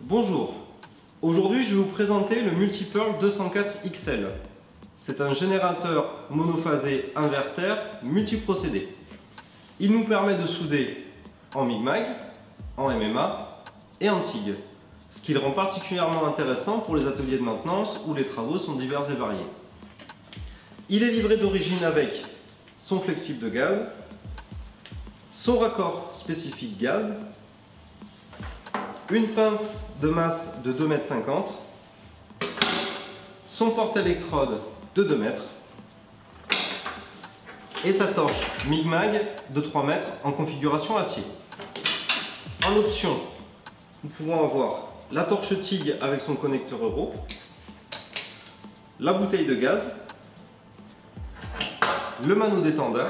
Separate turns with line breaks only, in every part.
Bonjour, aujourd'hui je vais vous présenter le Multipearl 204 XL. C'est un générateur monophasé inverter multiprocédé. Il nous permet de souder en MIG-MAG, en MMA et en TIG, ce qui le rend particulièrement intéressant pour les ateliers de maintenance où les travaux sont divers et variés. Il est livré d'origine avec son flexible de gaz, son raccord spécifique gaz, une pince de masse de 2,50 m, son porte-électrode de 2 mètres et sa torche MIG-MAG de 3 mètres en configuration acier. En option, nous pouvons avoir la torche TIG avec son connecteur Euro, la bouteille de gaz, le mano détendeur,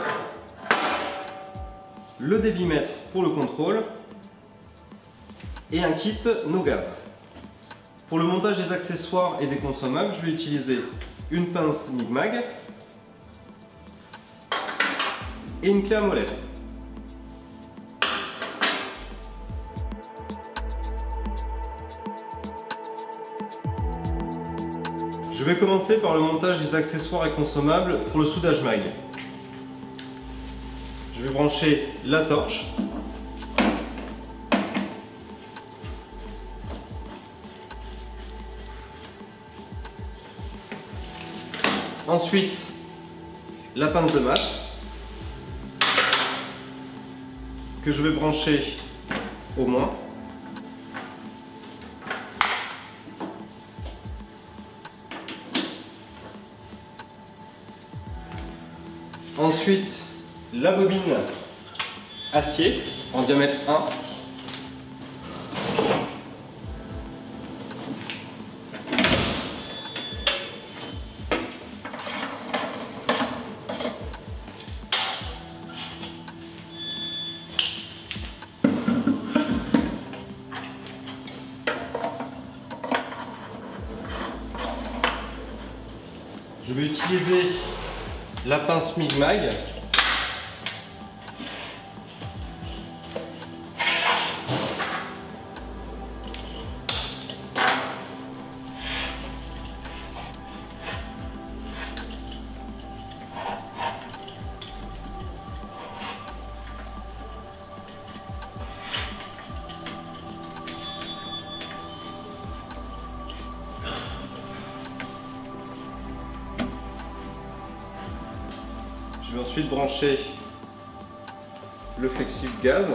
le débitmètre pour le contrôle et un kit no gaz. Pour le montage des accessoires et des consommables, je vais utiliser une pince MIG-MAG et une clé à molette. Je vais commencer par le montage des accessoires et consommables pour le soudage MAG. Je vais brancher la torche, ensuite la pince de masse que je vais brancher au moins. Ensuite, la bobine acier en diamètre 1. Je vais utiliser la pince MIG-MAG Je vais ensuite brancher le flexible gaz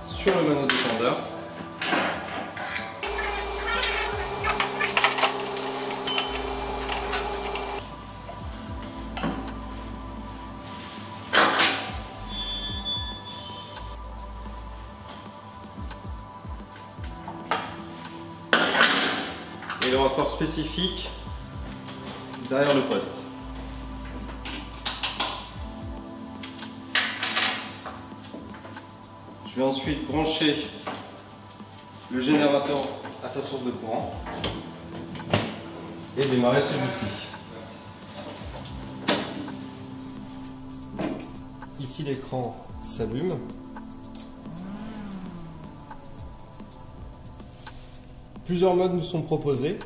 sur le mano détendeur. Et le raccord spécifique derrière le poste. Je vais ensuite brancher le générateur à sa source de courant et démarrer celui-ci. Ici l'écran s'allume. Plusieurs modes nous sont proposés.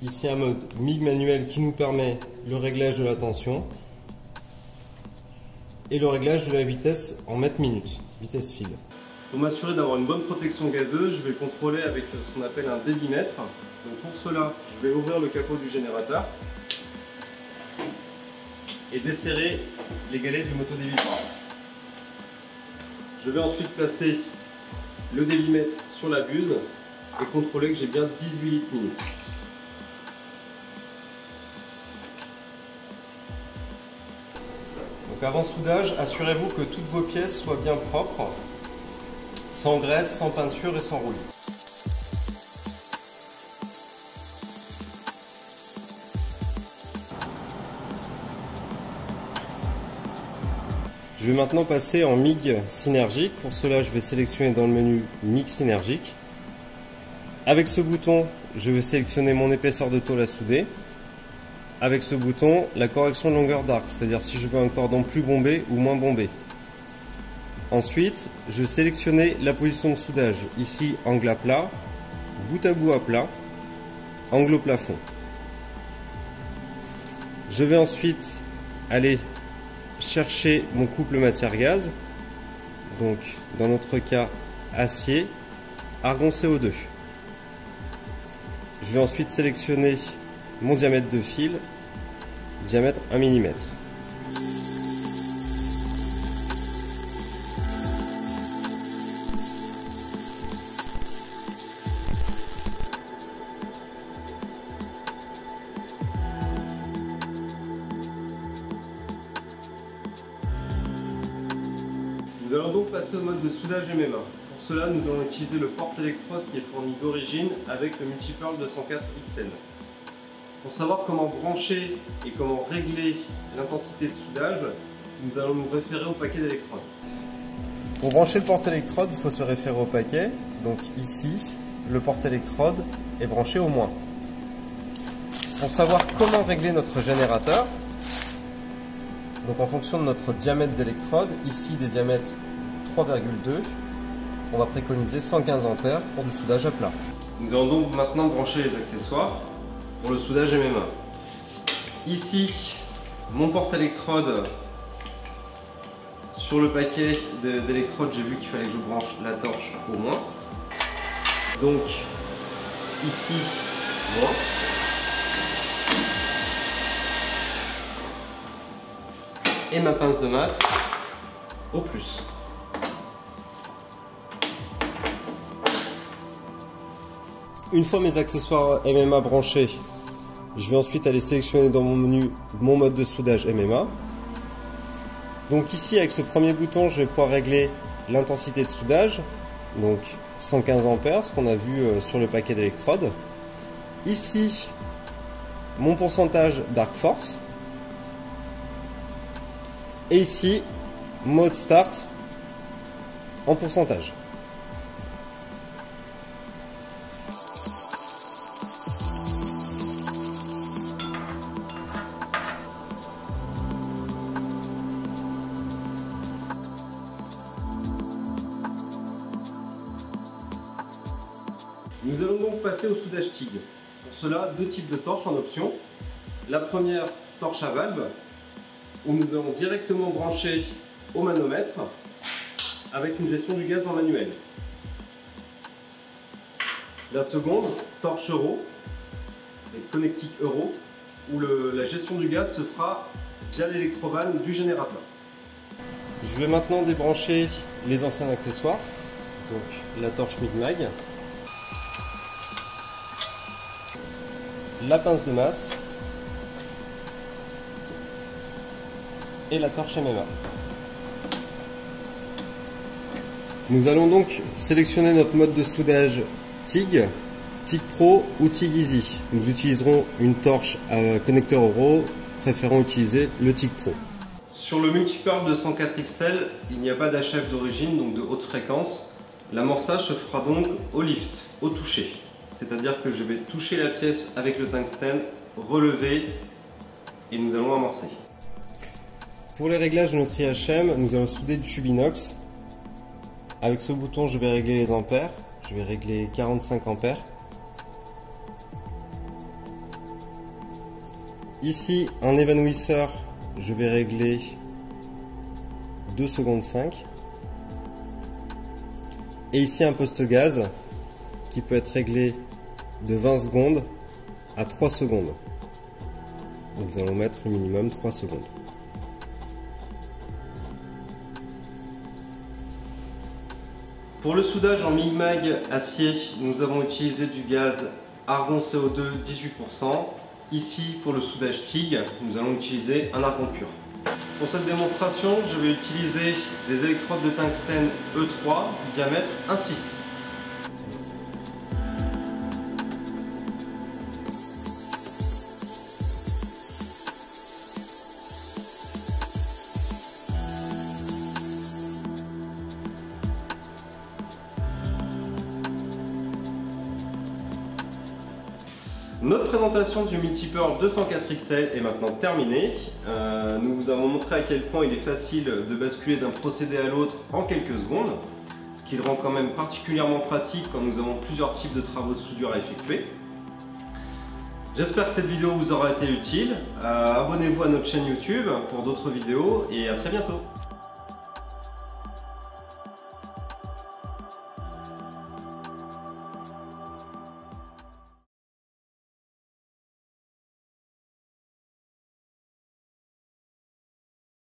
Ici un mode MIG manuel qui nous permet le réglage de la tension et le réglage de la vitesse en mètres minutes, vitesse fil. Pour m'assurer d'avoir une bonne protection gazeuse, je vais contrôler avec ce qu'on appelle un débitmètre. Donc pour cela, je vais ouvrir le capot du générateur et desserrer les galets du motodébiteur. Je vais ensuite placer le débitmètre sur la buse et contrôler que j'ai bien 18 litres minutes. Donc avant soudage, assurez-vous que toutes vos pièces soient bien propres, sans graisse, sans peinture et sans rouille. Je vais maintenant passer en MIG synergique. Pour cela, je vais sélectionner dans le menu MIG synergique. Avec ce bouton, je vais sélectionner mon épaisseur de tôle à souder. avec ce bouton la correction de longueur d'arc, c'est-à-dire si je veux un cordon plus bombé ou moins bombé. Ensuite, je sélectionnais la position de soudage. Ici, angle à plat, bout à bout à plat, angle au plafond. Je vais ensuite aller chercher mon couple matière-gaz. Donc, dans notre cas, acier, argon CO2. Je vais ensuite sélectionner mon diamètre de fil, diamètre 1 mm. Nous allons donc passer au mode de soudage MMA. Pour cela, nous allons utiliser le porte-électrode qui est fourni d'origine avec le Multipearl 204 XL. Pour savoir comment brancher et comment régler l'intensité de soudage, nous allons nous référer au paquet d'électrodes. Pour brancher le porte-électrode, il faut se référer au paquet. Donc ici, le porte-électrode est branché au moins. Pour savoir comment régler notre générateur, donc en fonction de notre diamètre d'électrode, ici des diamètres 3,2, on va préconiser 115 A pour du soudage à plat. Nous allons donc maintenant brancher les accessoires pour le soudage MMA. Ici, mon porte-électrode, sur le paquet d'électrodes, j'ai vu qu'il fallait que je branche la torche au moins. Donc ici, moins. Et ma pince de masse au plus. Une fois mes accessoires MMA branchés, je vais ensuite aller sélectionner dans mon menu mon mode de soudage MMA. Donc ici, avec ce premier bouton, je vais pouvoir régler l'intensité de soudage, donc 115 A, ce qu'on a vu sur le paquet d'électrodes. Ici, mon pourcentage d'arc force. Et ici, mode start en pourcentage. Nous allons donc passer au soudage TIG. Pour cela, deux types de torches en option. La première, torche à valve, où nous allons directement brancher au manomètre avec une gestion du gaz en manuel. La seconde, torche Euro, et connectique Euro, où la gestion du gaz se fera via l'électrovan du générateur. Je vais maintenant débrancher les anciens accessoires, donc la torche Migmag, la pince de masse et la torche MMA. Nous allons donc sélectionner notre mode de soudage TIG, TIG Pro ou TIG Easy. Nous utiliserons une torche à connecteur Euro, préférons utiliser le TIG Pro. Sur le Multipearl 204 XL, il n'y a pas d'HF d'origine, donc de haute fréquence. L'amorçage se fera donc au lift, au toucher. C'est-à-dire que je vais toucher la pièce avec le tungstène, relever et nous allons amorcer. Pour les réglages de notre IHM, nous allons souder du tube inox. Avec ce bouton, je vais régler les ampères. Je vais régler 45 ampères. Ici, un évanouisseur, je vais régler 2 secondes 5. Et ici, un poste gaz qui peut être réglé de 20 secondes à 3 secondes. Donc, nous allons mettre le minimum 3 secondes. Pour le soudage en Migmag acier, nous avons utilisé du gaz argon CO2 18%. Ici, pour le soudage TIG, nous allons utiliser un argon pur. Pour cette démonstration, je vais utiliser des électrodes de tungstène E3 diamètre 1,6. Notre présentation du Multipearl 204XL est maintenant terminée. Nous vous avons montré à quel point il est facile de basculer d'un procédé à l'autre en quelques secondes, ce qui le rend quand même particulièrement pratique quand nous avons plusieurs types de travaux de soudure à effectuer. J'espère que cette vidéo vous aura été utile. Abonnez-vous à notre chaîne YouTube pour d'autres vidéos et à très bientôt.